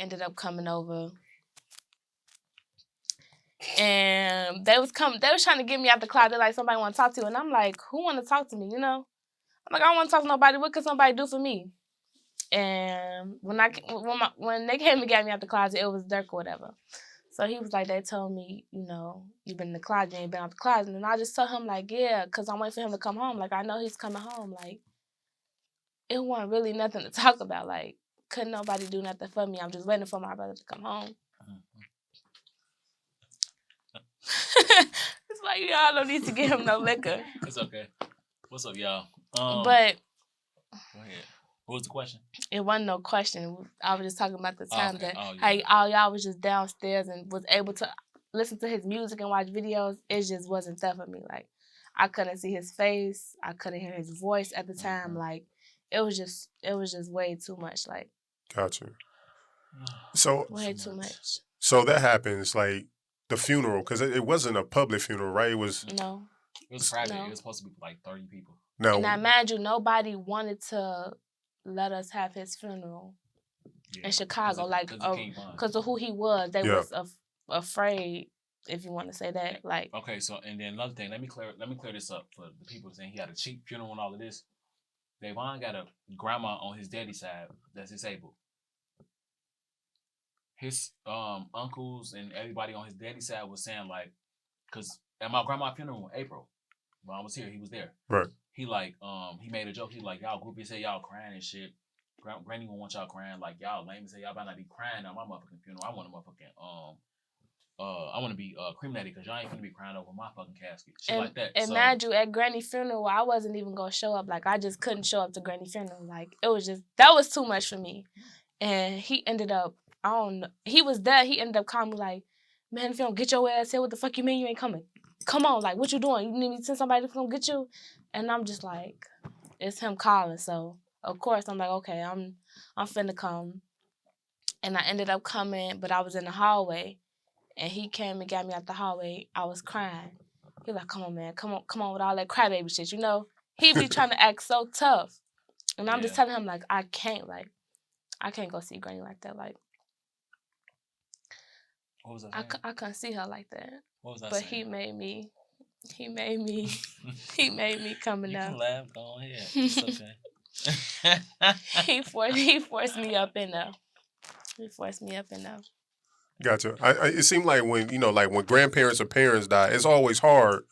ended up coming over. And they was trying to get me out the closet, like somebody want to talk to you. And I'm like, who want to talk to me, you know? I'm like, I don't want to talk to nobody. What could somebody do for me? And when they came and got me out the closet, it was Dirk or whatever. So he was like, they told me, you know, you've been in the closet, you ain't been out the closet. And I just told him, like, yeah, because I'm waiting for him to come home. Like, I know he's coming home. Like, it wasn't really nothing to talk about. Like, couldn't nobody do nothing for me. I'm just waiting for my brother to come home. It's like, y'all don't need to give him no liquor. It's okay. What's up, y'all? But go ahead. What was the question? It wasn't no question. I was just talking about the time that how all y'all was just downstairs and was able to listen to his music and watch videos. It just wasn't that for me. Like, I couldn't see his face. I couldn't hear his voice at the time. Like, it was just way too much. Like, gotcha. So way too much. So that happens, like the funeral, because it wasn't a public funeral, right? It was no. It was private. No. It was supposed to be like 30 people. No. And I imagine nobody wanted to let us have his funeral in Chicago, because of who he was. They was afraid, if you want to say that. Like, okay, so and then another thing, let me clear this up for the people saying he had a cheap funeral and all of this. Davon got a grandma on his daddy's side that's disabled. His uncles and everybody on his daddy's side was saying, like, because at my grandma's funeral in April, when I was here, he was there. Right. He he made a joke. He like, y'all groupies say y'all crying and shit. Granny won't want y'all crying. Like, y'all lame and say y'all better not be crying at my motherfucking funeral. I want to motherfucking I want to be cremated because y'all ain't gonna be crying over my fucking casket. Shit like that. And mind you, at Granny's funeral, I wasn't even gonna show up. Like, I just couldn't show up to Granny's funeral. Like, it was just, that was too much for me. And he ended up, I don't know, he was there. He ended up calling me like, man, if you don't get your ass here, what the fuck you mean you ain't coming? Come on, like, what you doing? You need me to send somebody to come get you? And I'm just like, it's him calling. So, of course, I'm like, okay, I'm finna come. And I ended up coming, but I was in the hallway. And he came and got me out the hallway. I was crying. He was like, come on, man. Come on with all that crybaby shit, you know? He be trying to act so tough. And I'm just telling him, like, I can't go see Granny like that. Like, what was I saying? I couldn't see her like that. What was I saying? But he made me coming up. You can laugh, go ahead. It's okay. He forced me up in there. Gotcha. It seemed like when when grandparents or parents die, it's always hard.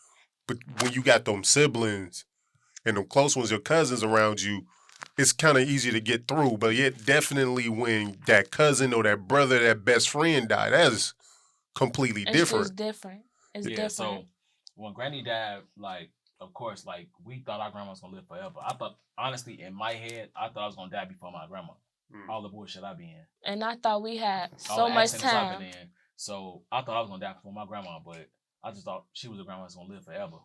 But when you got them siblings and them close ones, your cousins around you, it's kind of easy to get through. But yet, definitely when that cousin or that brother, that best friend died, that is completely different. It's different. It's different. So when Granny died, like, of course, like, we thought our grandma was gonna live forever. I thought, honestly, in my head, I thought I was gonna die before my grandma. All the bullshit I be in. And I thought we had so much time. I've been in. So I thought I was gonna die before my grandma, but I just thought she was a grandma that's gonna live forever.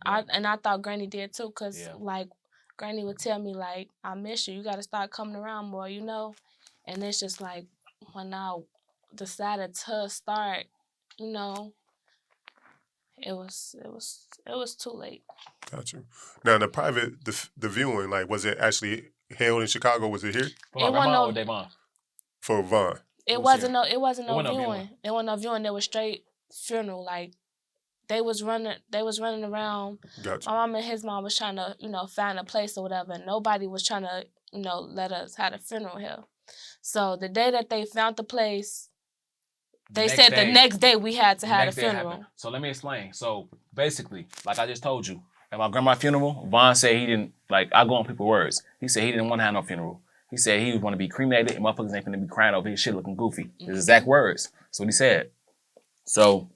I thought Granny did too, cause like Granny would tell me like, I miss you. You gotta start coming around more, you know. And it's just like when I decided to start, you know, it was too late. Gotcha. Now the private the viewing, like, was it actually held in Chicago? Was it here? For my grandma or Davon? For Vaughn. It wasn't no viewing. It wasn't no viewing. It was straight funeral. Like, they was running around. Gotcha. My mom and his mom was trying to, find a place or whatever. And nobody was trying to, let us have a funeral here. So the day that they found the place, they said the next day we had to have a funeral. So let me explain. So basically, like I just told you, at my grandma's funeral, Vaughn said he didn't, like, I go on people's words. He said he didn't want to have no funeral. He said he was going to be cremated and motherfuckers ain't going to be crying over his shit looking goofy. His exact words. That's what he said. So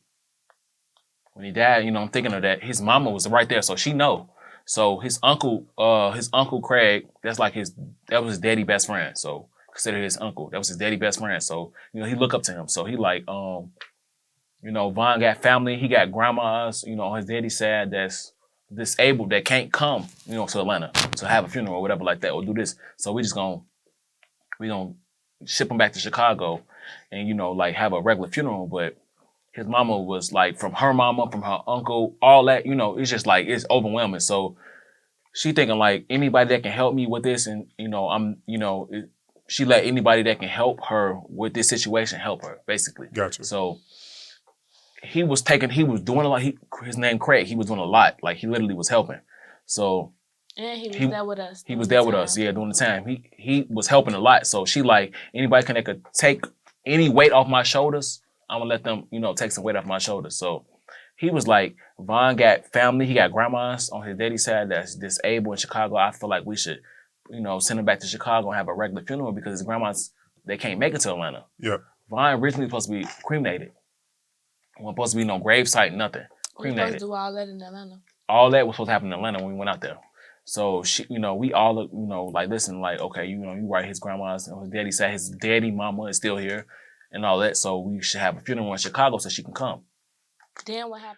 when he died, I'm thinking of that. His mama was right there, so she know. So his uncle Craig, that was his daddy best friend. So consider his uncle. That was his daddy best friend. So, he look up to him. So he like, Vaughn got family. He got grandmas, on his daddy's side that's disabled that can't come, to Atlanta to have a funeral or whatever like that or do this. So we gonna ship him back to Chicago and, like have a regular funeral. But his mama was like, from her mama, from her uncle, all that, it's just like, it's overwhelming. So she thinking like, anybody that can help me with this and, she let anybody that can help her with this situation help her, basically. Gotcha. So he was doing a lot. His name Craig. He was doing a lot. Like he literally was helping. So and he was there with us. He was there with us. Yeah, during the time he was helping a lot. So she like anybody that could take any weight off my shoulders. I'm gonna let them, take some weight off my shoulders. So he was like, Von got family. He got grandmas on his daddy's side that's disabled in Chicago. I feel like we should, send him back to Chicago and have a regular funeral because his grandmas, they can't make it to Atlanta. Yeah. Von originally supposed to be cremated. Wasn't supposed to be no gravesite, nothing. We supposed to do all that in Atlanta. All that was supposed to happen in Atlanta when we went out there. So she, we all, like listen, like okay, you right. His grandma's, his daddy said his daddy, mama is still here, and all that. So we should have a funeral in Chicago so she can come. Then what happened?